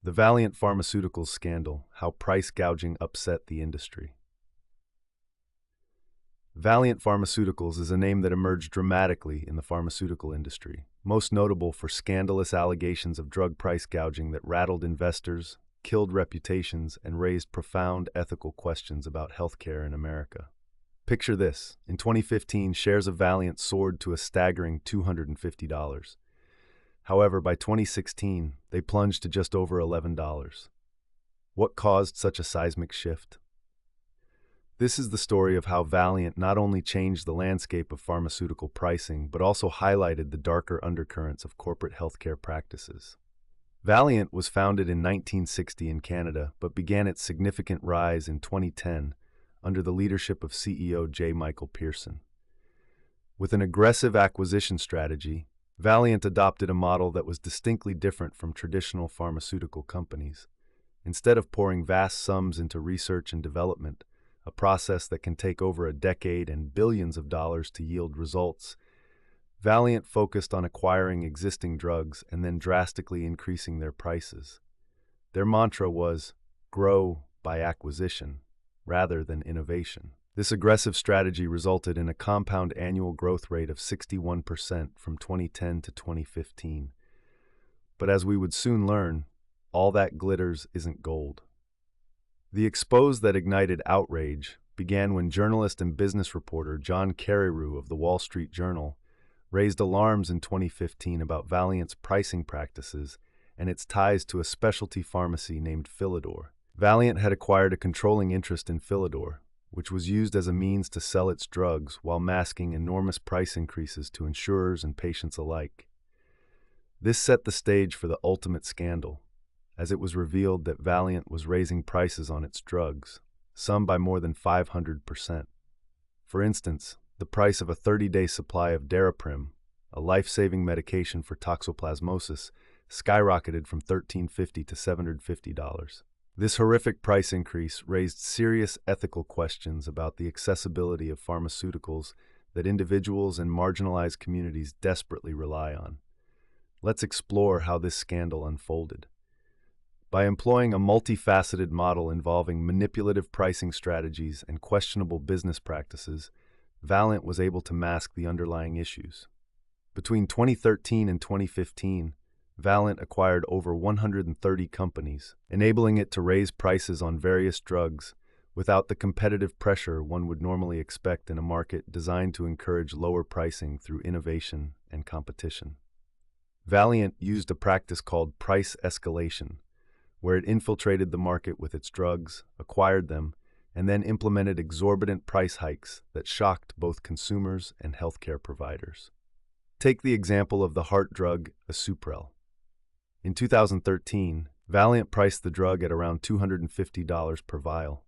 The Valeant Pharmaceuticals scandal, how price gouging upset the industry. Valeant Pharmaceuticals is a name that emerged dramatically in the pharmaceutical industry, most notable for scandalous allegations of drug price gouging that rattled investors, killed reputations, and raised profound ethical questions about healthcare in America. Picture this. In 2015, shares of Valeant soared to a staggering $250. However, by 2016, they plunged to just over $11. What caused such a seismic shift? This is the story of how Valeant not only changed the landscape of pharmaceutical pricing, but also highlighted the darker undercurrents of corporate healthcare practices. Valeant was founded in 1960 in Canada, but began its significant rise in 2010 under the leadership of CEO J. Michael Pearson. With an aggressive acquisition strategy, Valeant adopted a model that was distinctly different from traditional pharmaceutical companies. Instead of pouring vast sums into research and development, a process that can take over a decade and billions of dollars to yield results, Valeant focused on acquiring existing drugs and then drastically increasing their prices. Their mantra was, grow by acquisition, rather than innovation. This aggressive strategy resulted in a compound annual growth rate of 61% from 2010 to 2015. But as we would soon learn, all that glitters isn't gold. The expose that ignited outrage began when journalist and business reporter John Carreyrou of the Wall Street Journal raised alarms in 2015 about Valeant's pricing practices and its ties to a specialty pharmacy named Philidor. Valeant had acquired a controlling interest in Philidor, which was used as a means to sell its drugs while masking enormous price increases to insurers and patients alike. This set the stage for the ultimate scandal, as it was revealed that Valeant was raising prices on its drugs, some by more than 500%. For instance, the price of a 30-day supply of Daraprim, a life-saving medication for toxoplasmosis, skyrocketed from $1,350 to $750. This horrific price increase raised serious ethical questions about the accessibility of pharmaceuticals that individuals and marginalized communities desperately rely on. Let's explore how this scandal unfolded. By employing a multifaceted model involving manipulative pricing strategies and questionable business practices, Valeant was able to mask the underlying issues. Between 2013 and 2015, Valeant acquired over 130 companies, enabling it to raise prices on various drugs without the competitive pressure one would normally expect in a market designed to encourage lower pricing through innovation and competition. Valeant used a practice called price escalation, where it infiltrated the market with its drugs, acquired them, and then implemented exorbitant price hikes that shocked both consumers and healthcare providers. Take the example of the heart drug Asuprel. In 2013, Valeant priced the drug at around $250 per vial.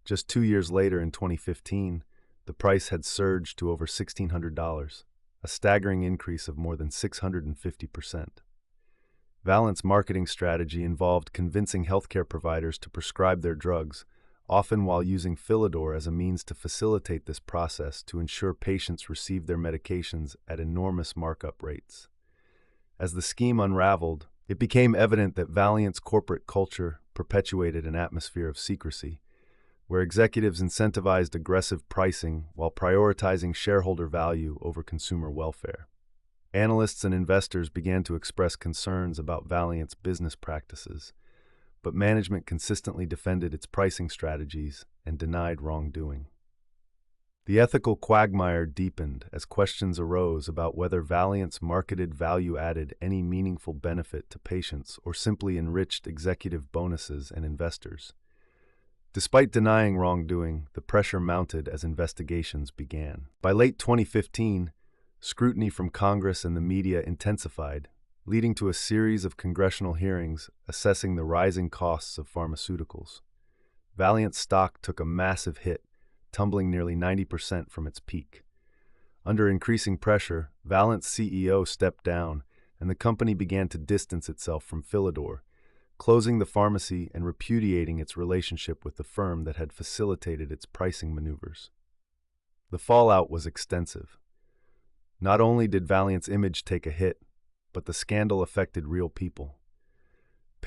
Just 2 years later, in 2015, the price had surged to over $1,600, a staggering increase of more than 650%. Valeant's marketing strategy involved convincing healthcare providers to prescribe their drugs, often while using Philidor as a means to facilitate this process to ensure patients receive their medications at enormous markup rates. As the scheme unraveled, it became evident that Valeant's corporate culture perpetuated an atmosphere of secrecy, where executives incentivized aggressive pricing while prioritizing shareholder value over consumer welfare. Analysts and investors began to express concerns about Valeant's business practices, but management consistently defended its pricing strategies and denied wrongdoing. The ethical quagmire deepened as questions arose about whether Valeant's marketed value added any meaningful benefit to patients or simply enriched executive bonuses and investors. Despite denying wrongdoing, the pressure mounted as investigations began. By late 2015, scrutiny from Congress and the media intensified, leading to a series of congressional hearings assessing the rising costs of pharmaceuticals. Valeant's stock took a massive hit, tumbling nearly 90% from its peak. Under increasing pressure, Valeant's CEO stepped down, and the company began to distance itself from Philidor, closing the pharmacy and repudiating its relationship with the firm that had facilitated its pricing maneuvers. The fallout was extensive. Not only did Valeant's image take a hit, but the scandal affected real people.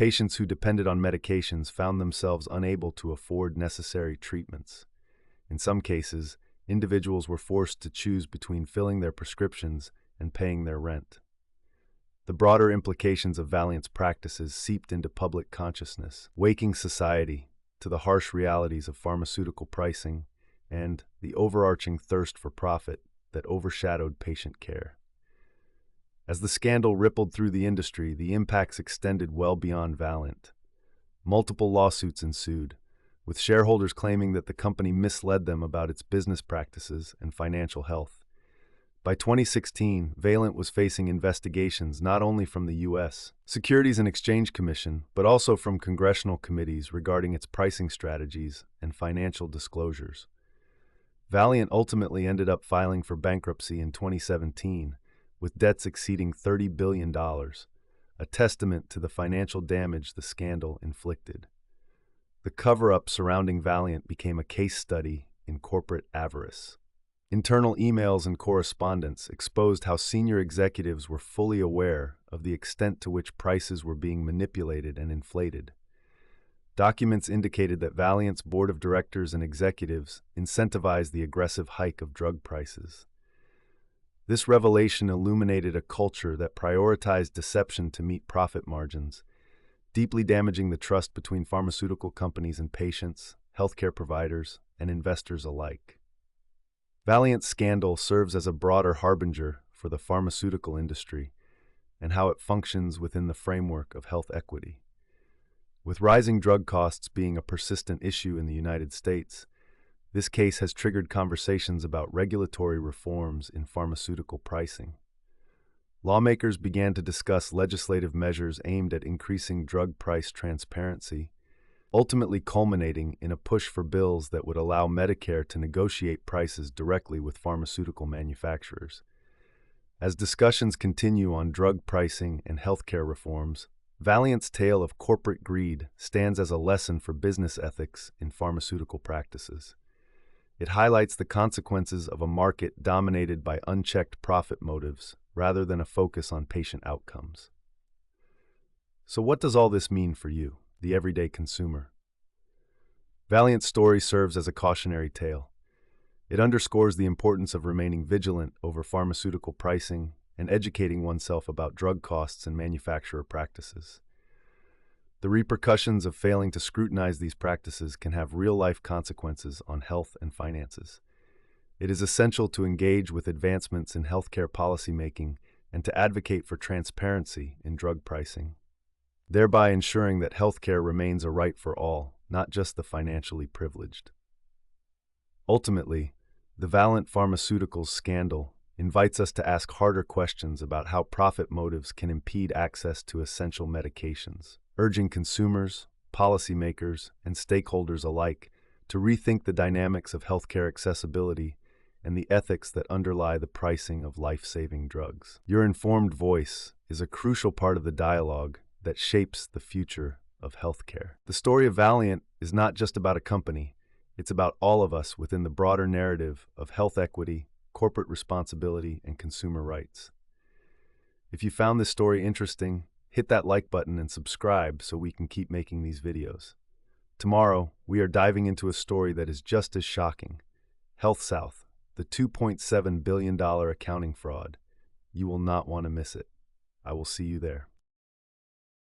Patients who depended on medications found themselves unable to afford necessary treatments. In some cases, individuals were forced to choose between filling their prescriptions and paying their rent. The broader implications of Valeant's practices seeped into public consciousness, waking society to the harsh realities of pharmaceutical pricing and the overarching thirst for profit that overshadowed patient care. As the scandal rippled through the industry, the impacts extended well beyond Valeant. Multiple lawsuits ensued, with shareholders claiming that the company misled them about its business practices and financial health. By 2016, Valeant was facing investigations not only from the U.S. Securities and Exchange Commission, but also from congressional committees regarding its pricing strategies and financial disclosures. Valeant ultimately ended up filing for bankruptcy in 2017, with debts exceeding $30 billion, a testament to the financial damage the scandal inflicted. The cover-up surrounding Valeant became a case study in corporate avarice. Internal emails and correspondence exposed how senior executives were fully aware of the extent to which prices were being manipulated and inflated. Documents indicated that Valeant's board of directors and executives incentivized the aggressive hike of drug prices. This revelation illuminated a culture that prioritized deception to meet profit margins, deeply damaging the trust between pharmaceutical companies and patients, healthcare providers, and investors alike. Valeant's scandal serves as a broader harbinger for the pharmaceutical industry and how it functions within the framework of health equity. With rising drug costs being a persistent issue in the United States, this case has triggered conversations about regulatory reforms in pharmaceutical pricing. Lawmakers began to discuss legislative measures aimed at increasing drug price transparency, ultimately culminating in a push for bills that would allow Medicare to negotiate prices directly with pharmaceutical manufacturers. As discussions continue on drug pricing and healthcare reforms, Valeant's tale of corporate greed stands as a lesson for business ethics in pharmaceutical practices. It highlights the consequences of a market dominated by unchecked profit motives rather than a focus on patient outcomes. So what does all this mean for you, the everyday consumer? Valeant's story serves as a cautionary tale. It underscores the importance of remaining vigilant over pharmaceutical pricing and educating oneself about drug costs and manufacturer practices. The repercussions of failing to scrutinize these practices can have real-life consequences on health and finances. It is essential to engage with advancements in healthcare policymaking and to advocate for transparency in drug pricing, thereby ensuring that healthcare remains a right for all, not just the financially privileged. Ultimately, the Valeant Pharmaceuticals scandal invites us to ask harder questions about how profit motives can impede access to essential medications, urging consumers, policymakers, and stakeholders alike to rethink the dynamics of healthcare accessibility and the ethics that underlie the pricing of life-saving drugs. Your informed voice is a crucial part of the dialogue that shapes the future of healthcare. The story of Valeant is not just about a company, it's about all of us within the broader narrative of health equity, corporate responsibility, and consumer rights. If you found this story interesting, hit that like button and subscribe so we can keep making these videos. Tomorrow, we are diving into a story that is just as shocking: HealthSouth, the $2.7 billion accounting fraud. You will not want to miss it. I will see you there.